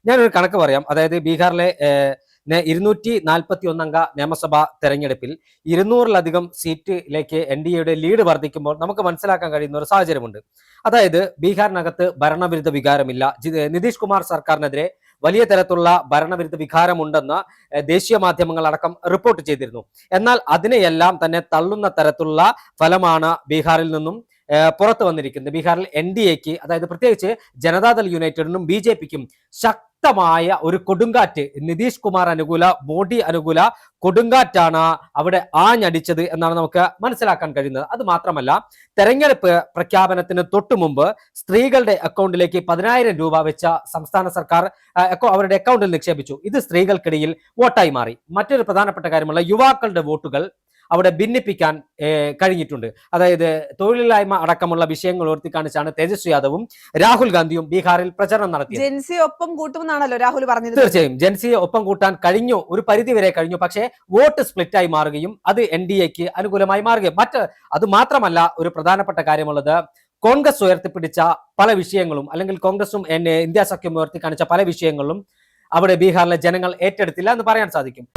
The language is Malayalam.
ഞാനൊരു കണക്ക് പറയാം. അതായത് ബീഹാറിലെ 241 അംഗ നിയമസഭാ തെരഞ്ഞെടുപ്പിൽ 200-ലധികം സീറ്റിലേക്ക് NDAയുടെ ലീഡ് വർദ്ധിക്കുമ്പോൾ നമുക്ക് മനസ്സിലാക്കാൻ കഴിയുന്ന ഒരു സാഹചര്യമുണ്ട്. അതായത് ബീഹാറിനകത്ത് ഭരണവിരുദ്ധ വികാരമില്ല. നിതീഷ് കുമാർ സർക്കാരിനെതിരെ വലിയ തരത്തിലുള്ള ഭരണവിരുദ്ധ വികാരമുണ്ടെന്ന് ദേശീയ മാധ്യമങ്ങൾ അടക്കം റിപ്പോർട്ട് ചെയ്തിരുന്നു. എന്നാൽ അതിനെയെല്ലാം തന്നെ തള്ളുന്ന തരത്തിലുള്ള ഫലമാണ് ബീഹാറിൽ നിന്നും പുറത്തു വന്നിരിക്കുന്നത്. ബീഹാറിൽ NDAക്ക്, അതായത് പ്രത്യേകിച്ച് ജനതാദൾ യുണൈറ്റഡിനും BJPക്കും ശക്തമായ ഒരു കൊടുങ്കാറ്റ്, നിതീഷ് കുമാർ അനുകൂല, മോഡി അനുകൂല കൊടുങ്കാറ്റാണ് അവിടെ ആഞ്ഞടിച്ചത് എന്നാണ് നമുക്ക് മനസ്സിലാക്കാൻ കഴിയുന്നത്. അത് മാത്രമല്ല, തെരഞ്ഞെടുപ്പ് പ്രഖ്യാപനത്തിന് തൊട്ടു മുമ്പ് സ്ത്രീകളുടെ അക്കൗണ്ടിലേക്ക് 10,000 രൂപ വെച്ച സംസ്ഥാന സർക്കാർ അവരുടെ അക്കൗണ്ടിൽ നിക്ഷേപിച്ചു. ഇത് സ്ത്രീകൾക്കിടയിൽ വോട്ടായി മാറി. മറ്റൊരു പ്രധാനപ്പെട്ട കാര്യമുള്ള യുവാക്കളുടെ വോട്ടുകൾ അവിടെ ഭിന്നിപ്പിക്കാൻ കഴിഞ്ഞിട്ടുണ്ട്. അതായത് തൊഴിലില്ലായ്മ അടക്കമുള്ള വിഷയങ്ങൾ ഉയർത്തിക്കാണിച്ചാണ് തേജസ്വി യാദവും രാഹുൽ ഗാന്ധിയും ബീഹാറിൽ പ്രചരണം നടത്തിയത്. ജെൻസിയെ ഒപ്പം കൂട്ടുമെന്നാണല്ലോ രാഹുൽ പറഞ്ഞത്. തീർച്ചയായും ജെൻസിയെ ഒപ്പം കൂട്ടാൻ കഴിഞ്ഞു, ഒരു പരിധി വരെ കഴിഞ്ഞു. പക്ഷേ വോട്ട് സ്പ്ലിറ്റായി മാറുകയും അത് NDAക്ക് അനുകൂലമായി മാറുകയും അത് മാത്രമല്ല, ഒരു പ്രധാനപ്പെട്ട കാര്യമുള്ളത്, കോൺഗ്രസ് ഉയർത്തിപ്പിടിച്ച പല വിഷയങ്ങളും, അല്ലെങ്കിൽ കോൺഗ്രസും ഇന്ത്യ സഖ്യം ഉയർത്തി കാണിച്ച പല വിഷയങ്ങളും അവിടെ ബീഹാറിലെ ജനങ്ങൾ ഏറ്റെടുത്തില്ല എന്ന് പറയാൻ സാധിക്കും.